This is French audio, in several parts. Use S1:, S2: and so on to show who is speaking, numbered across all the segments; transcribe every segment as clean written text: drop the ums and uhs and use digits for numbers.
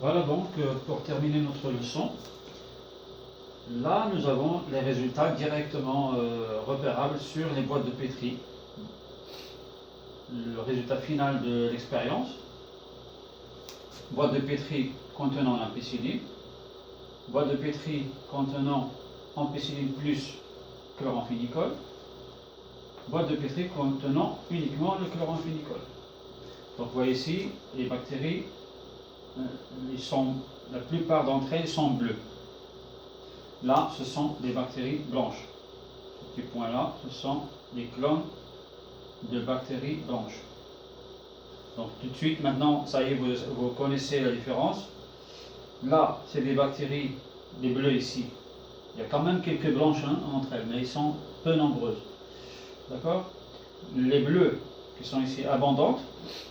S1: Voilà donc pour terminer notre leçon. Là, nous avons les résultats directement repérables sur les boîtes de pétri. Le résultat final de l'expérience. Boîte de pétri contenant l'ampicilline. Boîte de pétri contenant ampicilline plus chloramphénicol. Boîte de pétri contenant uniquement le chloramphénicol. Donc vous voyez ici, les bactéries, la plupart d'entre elles sont bleues. Là, ce sont des bactéries blanches. Ce petit point-là, ce sont des clones de bactéries blanches. Donc tout de suite, maintenant, ça y est, vous connaissez la différence. Là, c'est des bactéries, des bleues ici. Il y a quand même quelques blanches entre elles, mais elles sont peu nombreuses. D'accord? Les bleues qui sont ici abondantes,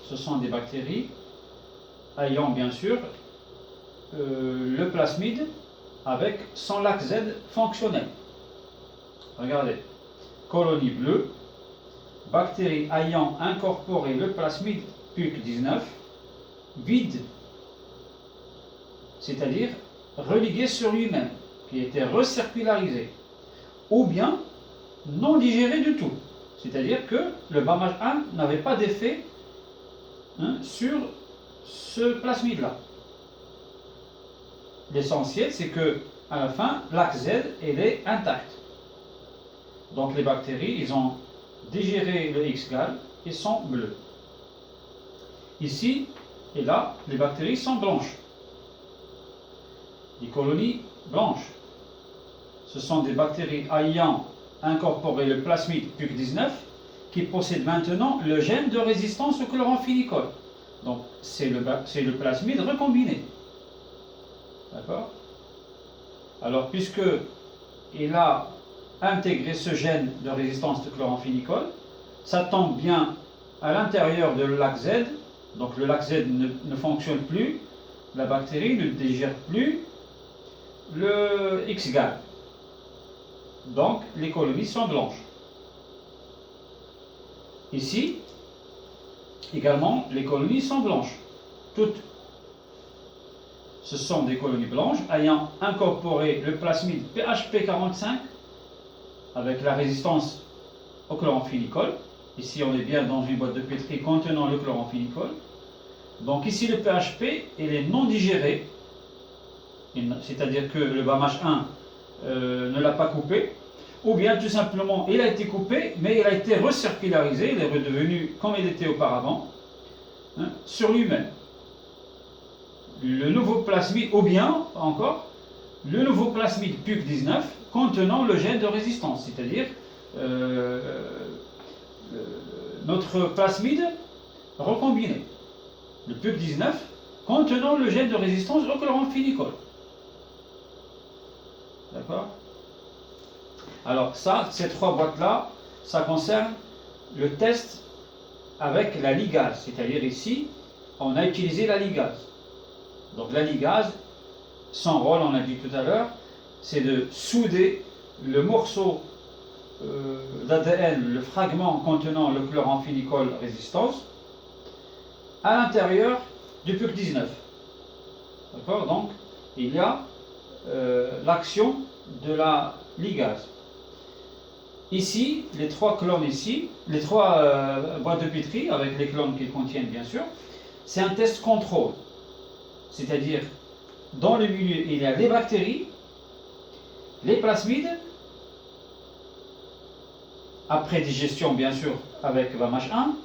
S1: ce sont des bactéries ayant bien sûr le plasmide avec son lac Z fonctionnel. Regardez, colonie bleue, bactéries ayant incorporé le plasmide PUC19 vide, c'est-à-dire religué sur lui-même, qui était recircularisé, ou bien non digéré du tout, c'est-à-dire que le BAMH 1 n'avait pas d'effet sur ce plasmide-là. L'essentiel, c'est que à la fin, lac Z, elle est intacte. Donc les bactéries, ils ont digéré le X-gal et sont bleues. Ici et là, les bactéries sont blanches. Les colonies blanches. Ce sont des bactéries ayant incorporé le plasmide PUC19 qui possèdent maintenant le gène de résistance au chloramphénicol. Donc c'est le plasmide recombiné. D'accord? Alors puisque il a intégré ce gène de résistance de chloramphénicol, ça tombe bien à l'intérieur de lac Z. Donc le lac Z ne fonctionne plus, la bactérie ne digère plus le X-gal. Donc les colonies sont blanches. Ici, également, les colonies sont blanches. Toutes. Ce sont des colonies blanches ayant incorporé le plasmide PHP45 avec la résistance au chloramphénicol. Ici, on est bien dans une boîte de pétri contenant le chloramphénicol. Donc ici, le PHP, il est non digéré, c'est-à-dire que le BAMH 1 ne l'a pas coupé, ou bien tout simplement, il a été coupé, mais il a été recircularisé, il est redevenu comme il était auparavant, sur lui-même. Le nouveau plasmide, ou bien encore, le nouveau plasmide PUC19 contenant le gène de résistance, c'est-à-dire notre plasmide recombiné. Le PUC19 contenant le gène de résistance au chloramphénicol. D'accord? Alors ça, ces trois boîtes-là, ça concerne le test avec la ligase, c'est-à-dire ici, on a utilisé la ligase. Donc la ligase, son rôle, on l'a dit tout à l'heure, c'est de souder le morceau d'ADN, le fragment contenant le chloramphénicol résistance, à l'intérieur du PUC19. D'accord? Donc, il y a l'action de la ligase. Ici, les trois clones ici, les trois boîtes de pétri, avec les clones qu'ils contiennent bien sûr, c'est un test contrôle. C'est-à-dire, dans le milieu, il y a les bactéries, les plasmides, après digestion bien sûr avec BAMH 1,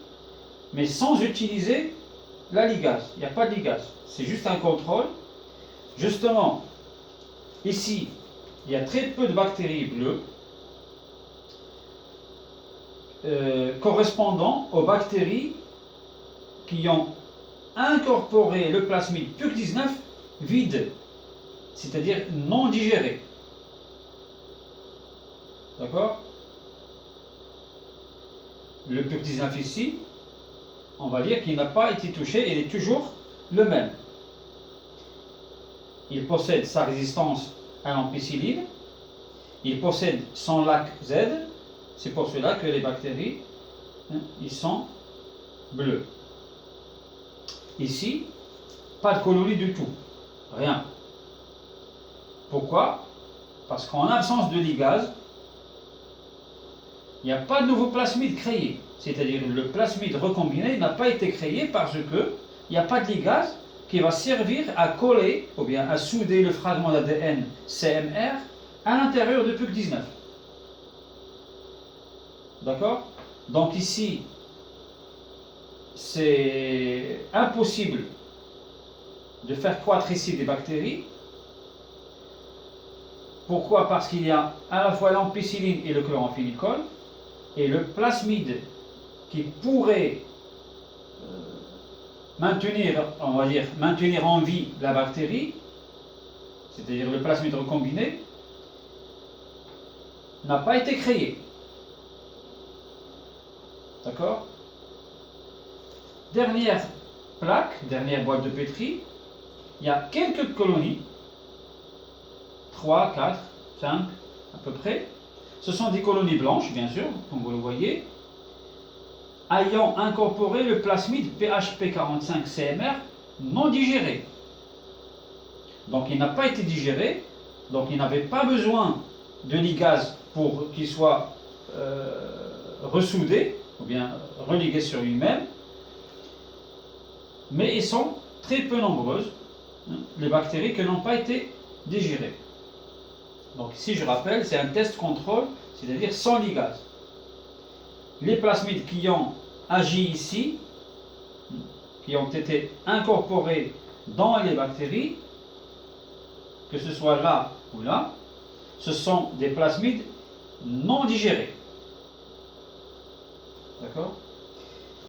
S1: mais sans utiliser la ligase. Il n'y a pas de ligase, c'est juste un contrôle. Justement, ici, il y a très peu de bactéries bleues correspondant aux bactéries qui ont incorporé le plasmide PUC19 vide, c'est-à-dire non digéré. D'accord? Le PUC19 ici, on va dire qu'il n'a pas été touché, il est toujours le même. Il possède sa résistance à l'ampicilline, il possède son lac Z, c'est pour cela que les bactéries, ils sont bleus. Ici, pas de colonie du tout. Rien. Pourquoi? Parce qu'en absence de ligase, il n'y a pas de nouveau plasmide créé. C'est-à-dire le plasmide recombiné n'a pas été créé parce que il n'y a pas de ligase qui va servir à coller ou bien à souder le fragment d'ADN CMR à l'intérieur de PUC19. D'accord? Donc ici, c'est impossible de faire croître ici des bactéries. Pourquoi? Parce qu'il y a à la fois l'ampicilline et le chloramphénicol, et le plasmide qui pourrait maintenir, on va dire, maintenir en vie la bactérie, c'est-à-dire le plasmide recombiné, n'a pas été créé. D'accord? Dernière plaque, dernière boîte de pétri, il y a quelques colonies, 3, 4, 5 à peu près. Ce sont des colonies blanches, bien sûr, comme vous le voyez, ayant incorporé le plasmide PHP45-CMR non digéré. Donc il n'a pas été digéré, donc il n'avait pas besoin de ligase pour qu'il soit ressoudé, ou bien religué sur lui-même, mais ils sont très peu nombreuses, les bactéries qui n'ont pas été digérées. Donc ici, je rappelle, c'est un test contrôle, c'est-à-dire sans ligase. Les plasmides qui ont agi ici, qui ont été incorporés dans les bactéries, que ce soit là ou là, ce sont des plasmides non digérés. D'accord?